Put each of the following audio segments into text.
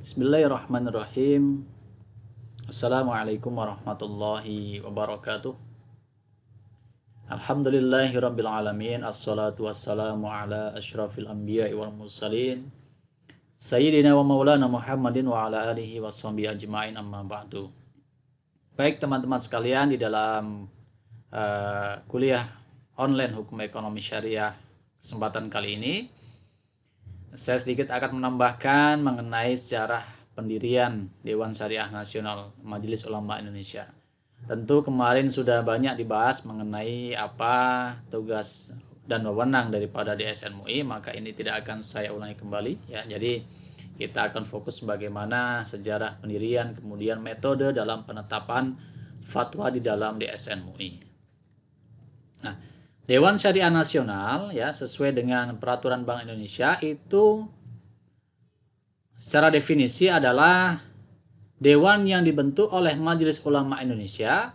Bismillahirrahmanirrahim. Assalamualaikum warahmatullahi wabarakatuh. Alhamdulillahirabbil alamin. Assalatu wassalamu ala asyrafil anbiya'i wal mursalin Sayyidina wa maulana Muhammadin wa ala alihi washabihi ajma'in, amma ba'du. Baik teman-teman sekalian, di dalam kuliah online hukum ekonomi syariah kesempatan kali ini saya sedikit akan menambahkan mengenai sejarah pendirian Dewan Syariah Nasional Majelis Ulama Indonesia. Tentu kemarin sudah banyak dibahas mengenai apa tugas dan wewenang daripada DSN MUI, maka ini tidak akan saya ulangi kembali ya. Jadi kita akan fokus bagaimana sejarah pendirian, kemudian metode dalam penetapan fatwa di dalam DSN MUI. Nah, Dewan Syariah Nasional ya, sesuai dengan peraturan Bank Indonesia itu secara definisi adalah dewan yang dibentuk oleh Majelis Ulama Indonesia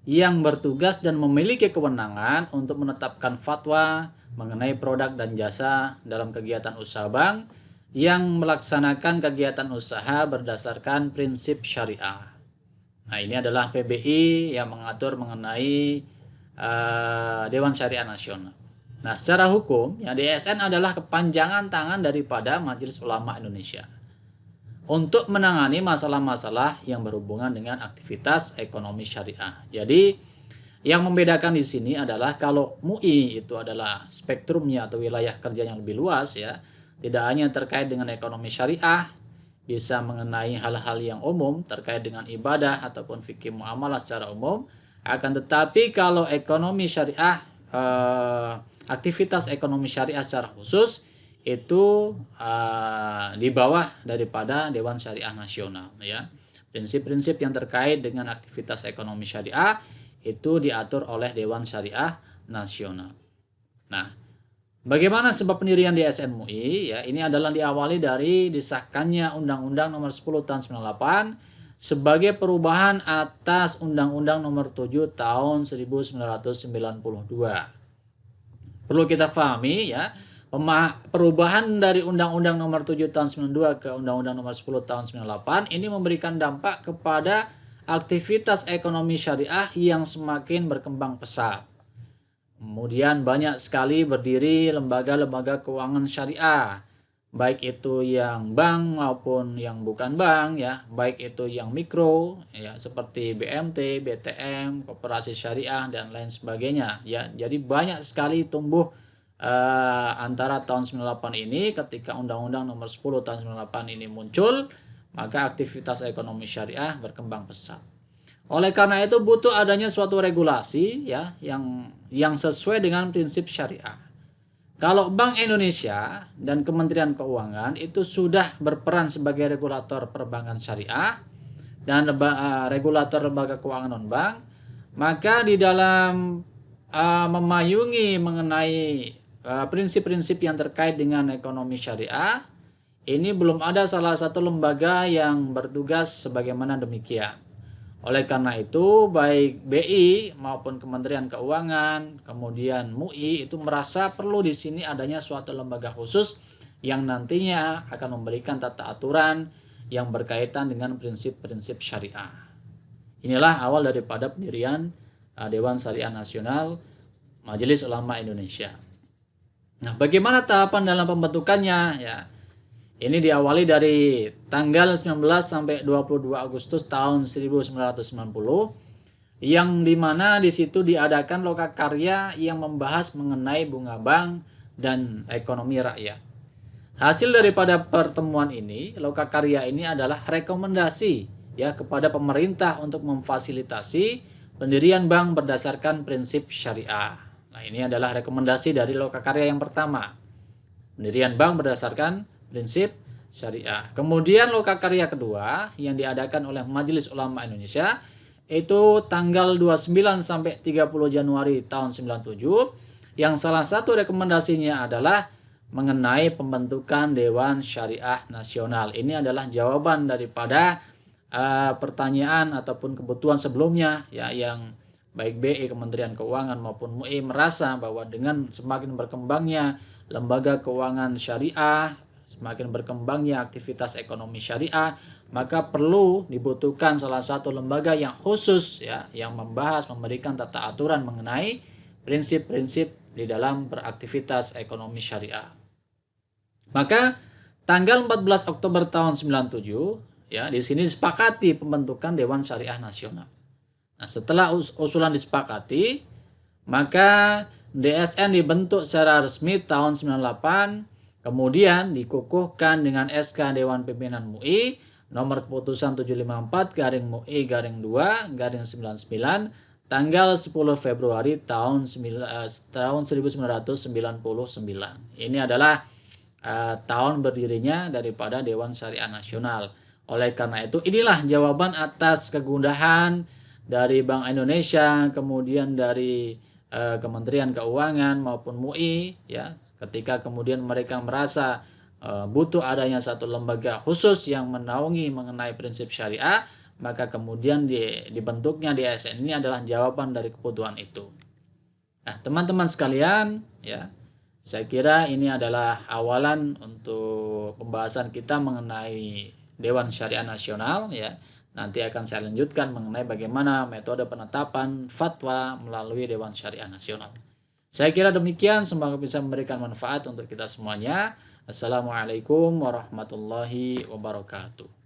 yang bertugas dan memiliki kewenangan untuk menetapkan fatwa mengenai produk dan jasa dalam kegiatan usaha bank yang melaksanakan kegiatan usaha berdasarkan prinsip syariah. Nah, ini adalah PBI yang mengatur mengenai Dewan Syariah Nasional. Nah, secara hukum, ya, DSN adalah kepanjangan tangan daripada Majelis Ulama Indonesia untuk menangani masalah-masalah yang berhubungan dengan aktivitas ekonomi syariah. Jadi, yang membedakan di sini adalah kalau MUI itu adalah spektrumnya atau wilayah kerjanya lebih luas ya, tidak hanya terkait dengan ekonomi syariah, bisa mengenai hal-hal yang umum terkait dengan ibadah ataupun fikih muamalah secara umum. Akan tetapi kalau ekonomi syariah, aktivitas ekonomi syariah secara khusus itu di bawah daripada Dewan Syariah Nasional ya. Prinsip-prinsip yang terkait dengan aktivitas ekonomi syariah itu diatur oleh Dewan Syariah Nasional. Nah, bagaimana sebab pendirian DSN MUI ya? Ini adalah diawali dari disahkannya Undang-Undang Nomor 10 Tahun 98 sebagai perubahan atas Undang-Undang Nomor 7 Tahun 1992. Perlu kita pahami ya, perubahan dari Undang-Undang Nomor 7 Tahun 92 ke Undang-Undang Nomor 10 Tahun 98 ini memberikan dampak kepada aktivitas ekonomi syariah yang semakin berkembang pesat. Kemudian banyak sekali berdiri lembaga-lembaga keuangan syariah, baik itu yang bank maupun yang bukan bank ya, baik itu yang mikro ya seperti BMT, BTM, Koperasi Syariah dan lain sebagainya ya. Jadi banyak sekali tumbuh antara tahun 98 ini ketika Undang-Undang Nomor 10 Tahun 98 ini muncul, maka aktivitas ekonomi syariah berkembang pesat. Oleh karena itu butuh adanya suatu regulasi ya yang sesuai dengan prinsip syariah. Kalau Bank Indonesia dan Kementerian Keuangan itu sudah berperan sebagai regulator perbankan syariah dan regulator lembaga keuangan non-bank, maka di dalam memayungi mengenai prinsip-prinsip yang terkait dengan ekonomi syariah, ini belum ada salah satu lembaga yang bertugas sebagaimana demikian. Oleh karena itu, baik BI maupun Kementerian Keuangan, kemudian MUI itu merasa perlu di sini adanya suatu lembaga khusus yang nantinya akan memberikan tata aturan yang berkaitan dengan prinsip-prinsip syariah. Inilah awal daripada pendirian Dewan Syariah Nasional Majelis Ulama Indonesia. Nah, bagaimana tahapan dalam pembentukannya ya? Ini diawali dari tanggal 19 sampai 22 Agustus tahun 1990 yang dimana di situ diadakan lokakarya yang membahas mengenai bunga bank dan ekonomi rakyat. Hasil daripada pertemuan ini, lokakarya ini adalah rekomendasi ya kepada pemerintah untuk memfasilitasi pendirian bank berdasarkan prinsip syariah. Nah, ini adalah rekomendasi dari lokakarya yang pertama. Pendirian bank berdasarkan prinsip syariah. Kemudian lokakarya kedua yang diadakan oleh Majelis Ulama Indonesia itu tanggal 29 sampai 30 Januari tahun 97 yang salah satu rekomendasinya adalah mengenai pembentukan Dewan Syariah Nasional. Ini adalah jawaban daripada pertanyaan ataupun kebutuhan sebelumnya ya, yang baik BI, Kementerian Keuangan maupun MUI merasa bahwa dengan semakin berkembangnya lembaga keuangan syariah semakin berkembangnya aktivitas ekonomi syariah, maka perlu dibutuhkan salah satu lembaga yang khusus ya, yang memberikan tata aturan mengenai prinsip-prinsip di dalam beraktivitas ekonomi syariah. Maka tanggal 14 Oktober tahun 97 ya, di sini disepakati pembentukan Dewan Syariah Nasional. Nah, setelah usulan disepakati, maka DSN dibentuk secara resmi tahun 98, kemudian dikukuhkan dengan SK Dewan Pimpinan MUI nomor keputusan 754 garing MUI garing 2 garing 99 tanggal 10 Februari tahun 1999. Ini adalah tahun berdirinya daripada Dewan Syariah Nasional. Oleh karena itu, inilah jawaban atas kegundahan dari Bank Indonesia, kemudian dari Kementerian Keuangan maupun MUI ya, ketika kemudian mereka merasa butuh adanya satu lembaga khusus yang menaungi mengenai prinsip syariah, maka kemudian dibentuknya DSN ini adalah jawaban dari kebutuhan itu. Nah, teman-teman sekalian, ya, saya kira ini adalah awalan untuk pembahasan kita mengenai Dewan Syariah Nasional ya. Nanti akan saya lanjutkan mengenai bagaimana metode penetapan fatwa melalui Dewan Syariah Nasional. Saya kira demikian, semoga bisa memberikan manfaat untuk kita semuanya. Assalamualaikum warahmatullahi wabarakatuh.